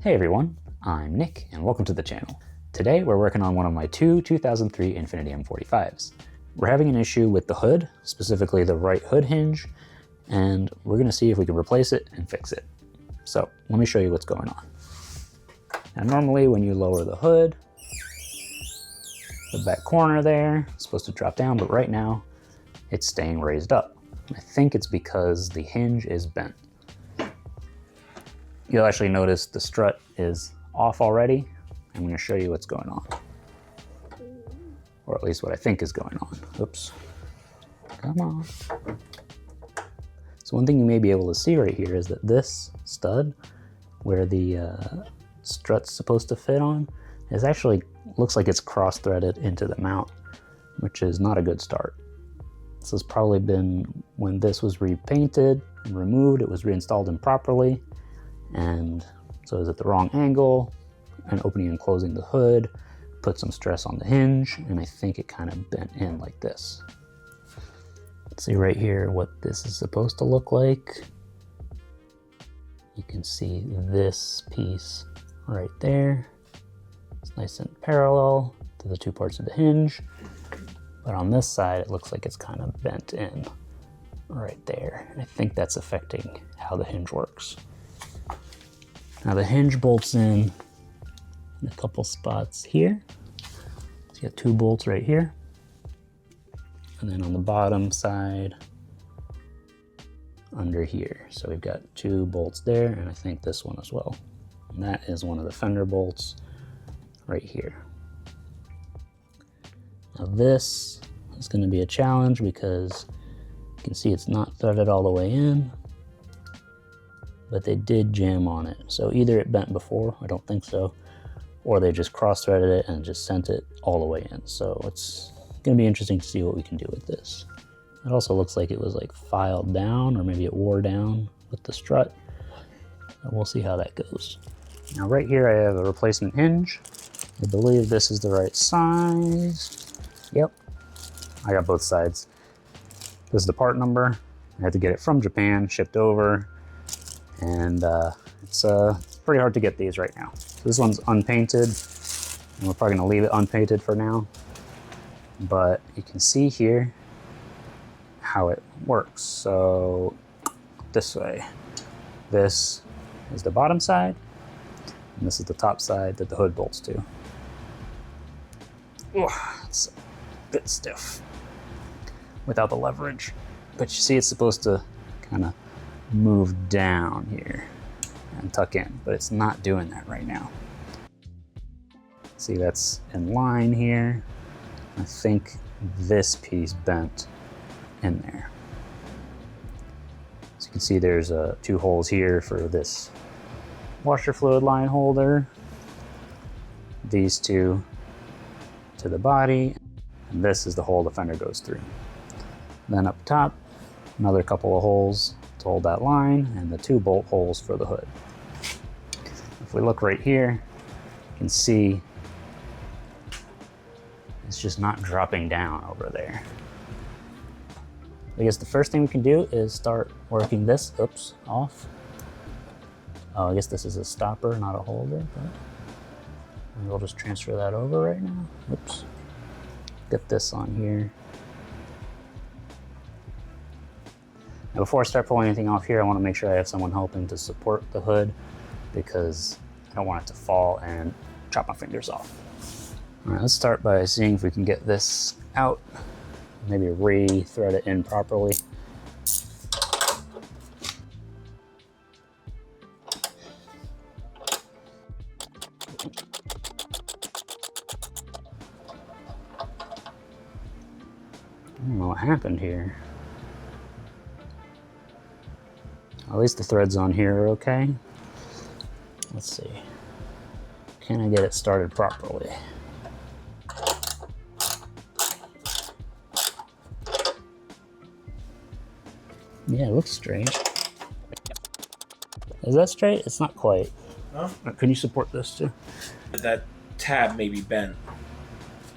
Hey everyone, I'm Nick and welcome to the channel. Today we're working on one of my two 2003 Infiniti M45s. We're having an issue with the hood, specifically the right hood hinge, and we're going to see if we can replace it and fix it. So let me show you what's going on. Now normally when you lower the hood, the back corner there is supposed to drop down, but right now it's staying raised up. I think it's because the hinge is bent. You'll actually notice the strut is off already. I'm going to show you what's going on. Or at least what I think is going on. Oops. Come on. So one thing you may be able to see right here is that this stud, where the strut's supposed to fit on, is actually looks like it's cross-threaded into the mount, which is not a good start. This has probably been when this was repainted and removed, it was reinstalled improperly. And so it was at the wrong angle, and opening and closing the hood put some stress on the hinge, and I think it kind of bent in like this. See right here what this is supposed to look like. You can see this piece right there. It's nice and parallel to the two parts of the hinge, but on this side it looks like it's kind of bent in right there, and I think that's affecting how the hinge works. Now the hinge bolts in a couple spots here. So you got two bolts right here. And then on the bottom side, under here. So we've got two bolts there, and I think this one as well. And that is one of the fender bolts right here. Now this is going to be a challenge because you can see it's not threaded all the way in, but they did jam on it. So either it bent before, I don't think so, or they just cross-threaded it and just sent it all the way in. So it's gonna be interesting to see what we can do with this. It also looks like it was like filed down, or maybe it wore down with the strut. And we'll see how that goes. Now right here I have a replacement hinge. I believe this is the right size. Yep, I got both sides. This is the part number. I had to get it from Japan, shipped over. And it's pretty hard to get these right now. So this one's unpainted, and we're probably gonna leave it unpainted for now. But you can see here how it works. So this way, this is the bottom side, and this is the top side that the hood bolts to. Oh, it's a bit stiff without the leverage. But you see it's supposed to kind of move down here and tuck in, but it's not doing that right now. See, that's in line here. I think this piece bent in there. So you can see there's two holes here for this washer fluid line holder. These two to the body, and this is the hole the fender goes through. Then up top, another couple of holes to hold that line, and the two bolt holes for the hood. If we look right here, you can see it's just not dropping down over there. I guess the first thing we can do is start working this, off. Oh, I guess this is a stopper, not a holder, but we'll just transfer that over right now. Oops. Get this on here. Now before I start pulling anything off here, I want to make sure I have someone helping to support the hood, because I don't want it to fall and chop my fingers off. All right, let's start by seeing if we can get this out, maybe re-thread it in properly. I don't know what happened here. At least the threads on here are okay. Let's see. Can I get it started properly? Yeah, it looks straight. Is that straight? It's not quite. Huh? Can you support this too? That tab may be bent.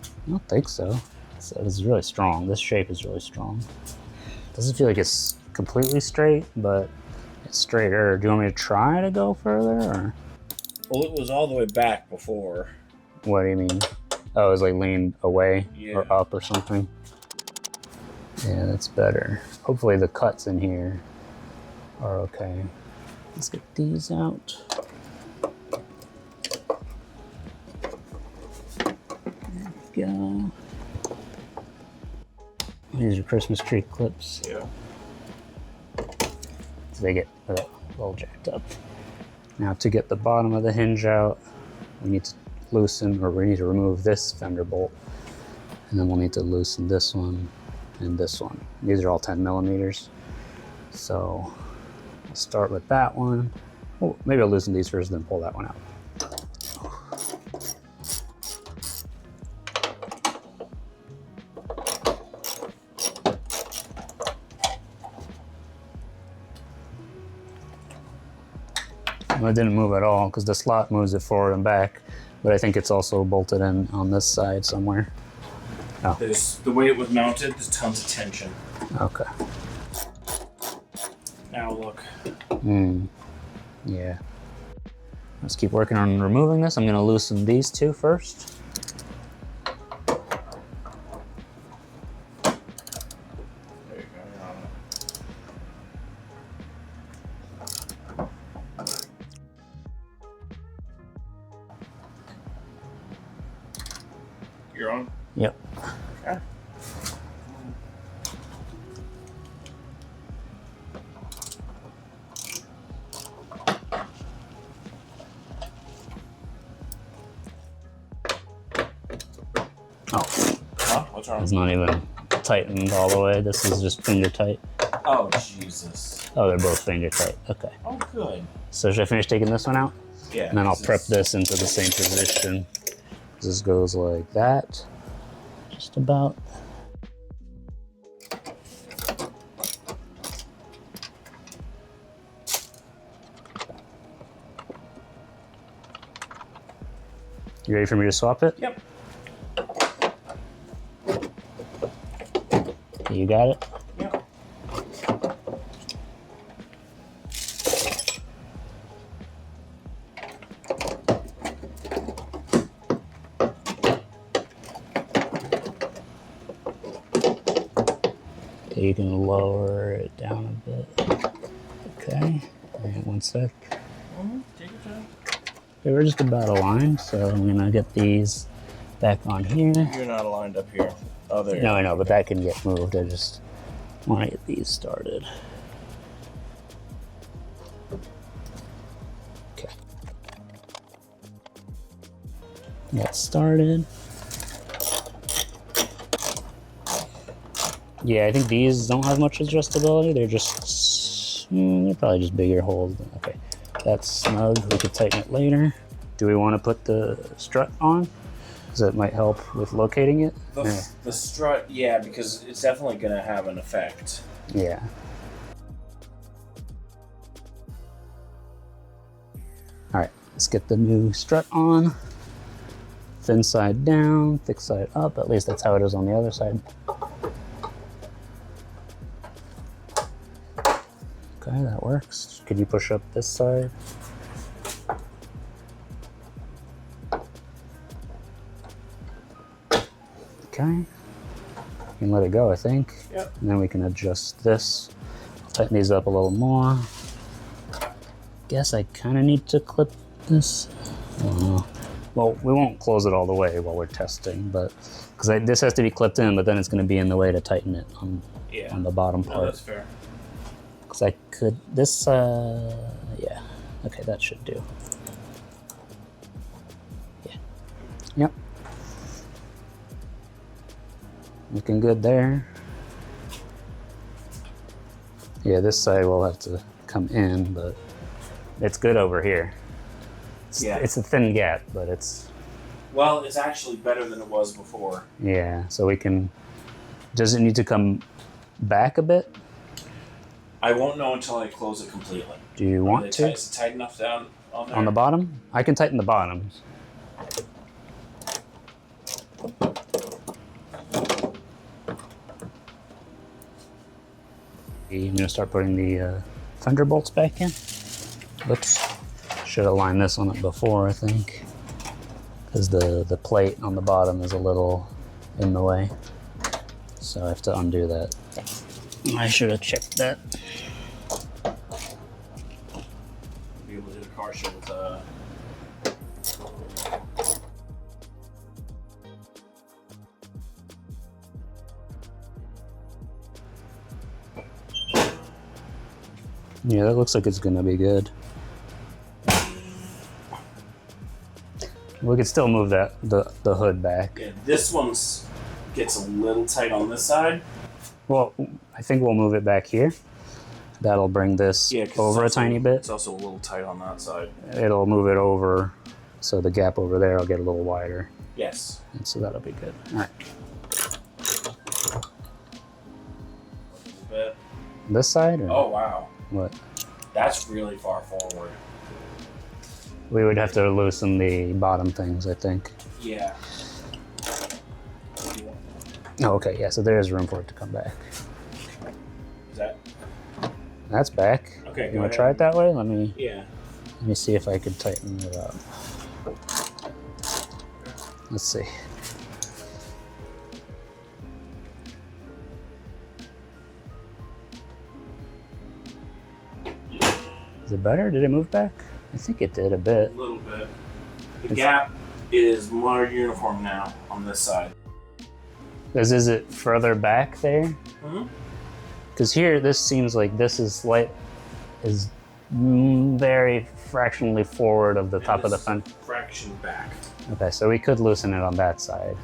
I don't think so. It's really strong. This shape is really strong. Doesn't feel like it's completely straight, but it's straighter. Do you want me to try to go further, or? Well, it was all the way back before. What do you mean? Oh, it was like leaned away Yeah. or up or something? Yeah, that's better. Hopefully the cuts in here are okay. Let's get these out. There we go. These are Christmas tree clips. Yeah. So they get a little jacked up. Now to get the bottom of the hinge out, we need to loosen, or we need to remove this fender bolt. And then we'll need to loosen this one and this one. These are all 10 millimeters. So I'll start with that one. Oh, maybe I'll loosen these first, then pull that one out. Well, it didn't move at all because the slot moves it forward and back, but I think it's also bolted in on this side somewhere. Oh. The way it was mounted, there's tons of tension. Okay. Now look. Yeah. Let's keep working on removing this. I'm going to loosen these two first. There you go. You're on? Yep. Okay. Oh, Huh? What's wrong? it's not even tightened all the way. This is just finger tight. Oh, Jesus. Oh, they're both finger tight. Okay. Oh, good. So should I finish taking this one out? Yeah. And then I'll prep this into the same position. This goes like that. Just about. You ready for me to swap it? Yep. You got it? Yep. Okay, you can lower it down a bit. Okay, and 1 sec. Take your time. Okay, we're just about aligned, so I'm gonna get these back on here. You're not aligned up here. Oh, there you No, go. I know, but that can get moved. I just want to get these started. Okay. Get started. Yeah, I think these don't have much adjustability. They're just, they're probably just bigger holes. Okay, that's snug. We could tighten it later. Do we want to put the strut on? Because it might help with locating it. The strut, yeah, because it's definitely going to have an effect. Yeah. All right, let's get the new strut on. Thin side down, thick side up. At least that's how it is on the other side. Okay, that works. Could you push up this side? Okay. You can let it go, I think. Yep. And then we can adjust this. Tighten these up a little more. Guess I kind of need to clip this. I don't know. Well, we won't close it all the way while we're testing, but because this has to be clipped in, but then it's going to be in the way to tighten it on the bottom part. No, that's fair. Because I could, yeah. Okay, that should do. Yeah. Yep. Looking good there. Yeah, this side will have to come in, but it's good over here. It's a thin gap, but it's... Well, it's actually better than it was before. Yeah, so we can... Does it need to come back a bit? I won't know until I close it completely. Do you want to? Is it tight enough down on there? On the bottom? I can tighten the bottoms. I'm going to start putting the fender bolts back in. Oops. Should have lined this on it before, I think, because the plate on the bottom is a little in the way. So I have to undo that. I should have checked that. Be able to do a car show with Yeah, that looks like it's gonna be good. We could still move that the hood back. Yeah, this one's gets a little tight on this side. Well, I think we'll move it back here. That'll bring this over a tiny bit. It's also a little tight on that side. It'll move it over, so the gap over there will get a little wider. Yes. And so that'll be good. All right. A little bit. This side? Or Oh, wow. what? That's really far forward. We would have to loosen the bottom things, I think. Yeah. Oh, okay. Yeah, so there is room for it to come back. Is that? That's back. Okay, You want to try it that way? Let me see if I could tighten it up. Let's see. Is it better? Did it move back? I think it did a bit. A little bit. The gap is more uniform now on this side. Is it further back there? Mm-hmm. Because here, this seems like this is very fractionally forward of the top of the fender. Fraction back. Okay, so we could loosen it on that side.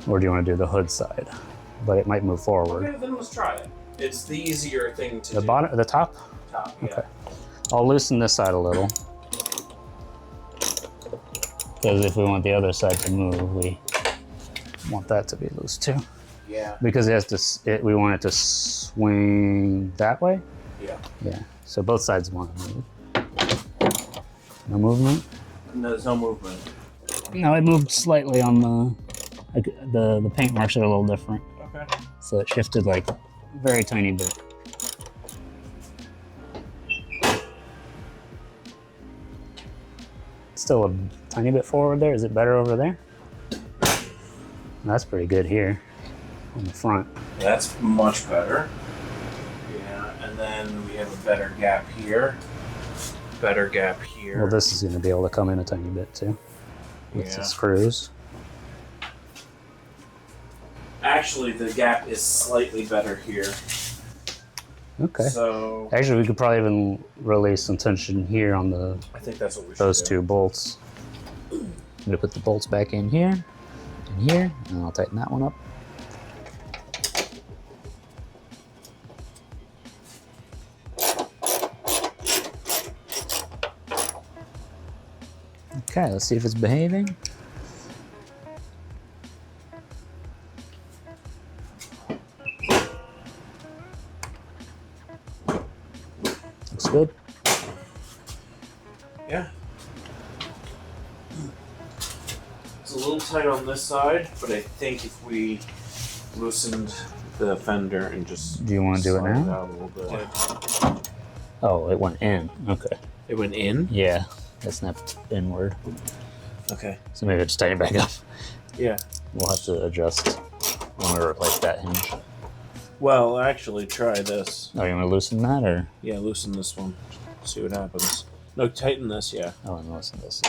Or do you want to do the hood side? But it might move forward. Okay, then let's try it. It's the easier thing to do. The bottom, the top? Top, yeah. Okay. I'll loosen this side a little. Because if we want the other side to move, we want that to be loose too. Yeah. Because it has to, we want it to swing that way? Yeah. Yeah. So both sides want to move. No movement? No, there's no movement. No, it moved slightly on the paint marks are a little different. Okay. So it shifted like very tiny bit. Still a tiny bit forward there. Is it better over there? That's pretty good here on the front. That's much better. Yeah, and then we have a better gap here. Better gap here. Well, this is going to be able to come in a tiny bit too with the screws. Actually, the gap is slightly better here. Okay. So actually, we could probably even release some tension here on the I think that's what we should those do. two bolts. I'm gonna put the bolts back in here, and here, and I'll tighten that one up. Okay, let's see if it's behaving. Looks good. Yeah. It's a little tight on this side, but I think if we loosened the fender and just Do you want to do it slide now? out a little bit. Oh, it went in. Okay. It went in? Yeah, it snapped inward. Okay. So maybe just tighten it back up. Yeah. We'll have to adjust when we replace that hinge. Well, actually, try this. Oh, you want to loosen that, or? Yeah, loosen this one. See what happens. No, tighten this, yeah. Oh, and loosen this.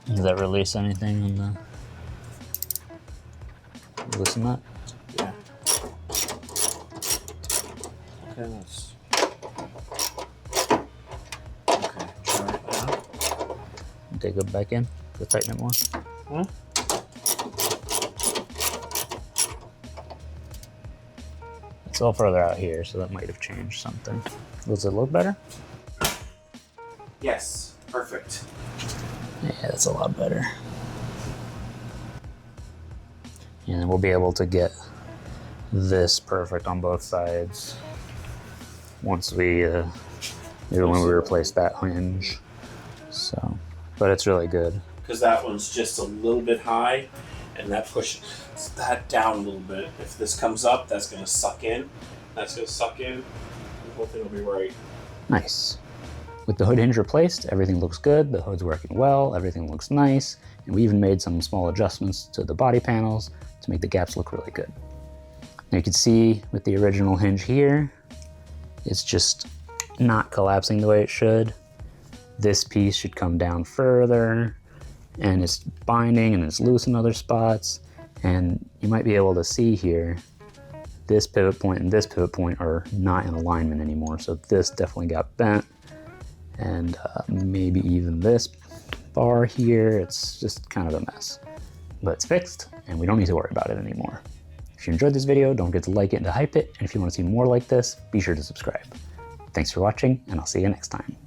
Does that release anything on the... Loosen that? Yeah. Okay, let's... Okay, try it now. Dig it back in. Go tighten it more. Huh? It's all further out here, so that might have changed something. Does it look better? Yes, perfect. Yeah, that's a lot better. And then we'll be able to get this perfect on both sides once we, maybe when we replace that hinge. So, but it's really good. Because that one's just a little bit high, and that pushes that down a little bit. If this comes up, that's going to suck in, That's going to suck in, and hopefully it'll be right. Nice. With the hood hinge replaced, everything looks good, the hood's working well, everything looks nice, and we even made some small adjustments to the body panels to make the gaps look really good. Now you can see with the original hinge here, it's just not collapsing the way it should. This piece should come down further, and it's binding and it's loose in other spots, and you might be able to see here, this pivot point and this pivot point are not in alignment anymore, so this definitely got bent. And maybe even this bar here, it's just kind of a mess. But it's fixed, and we don't need to worry about it anymore. If you enjoyed this video, don't forget to like it and to hype it, and if you want to see more like this, be sure to subscribe. Thanks for watching, and I'll see you next time.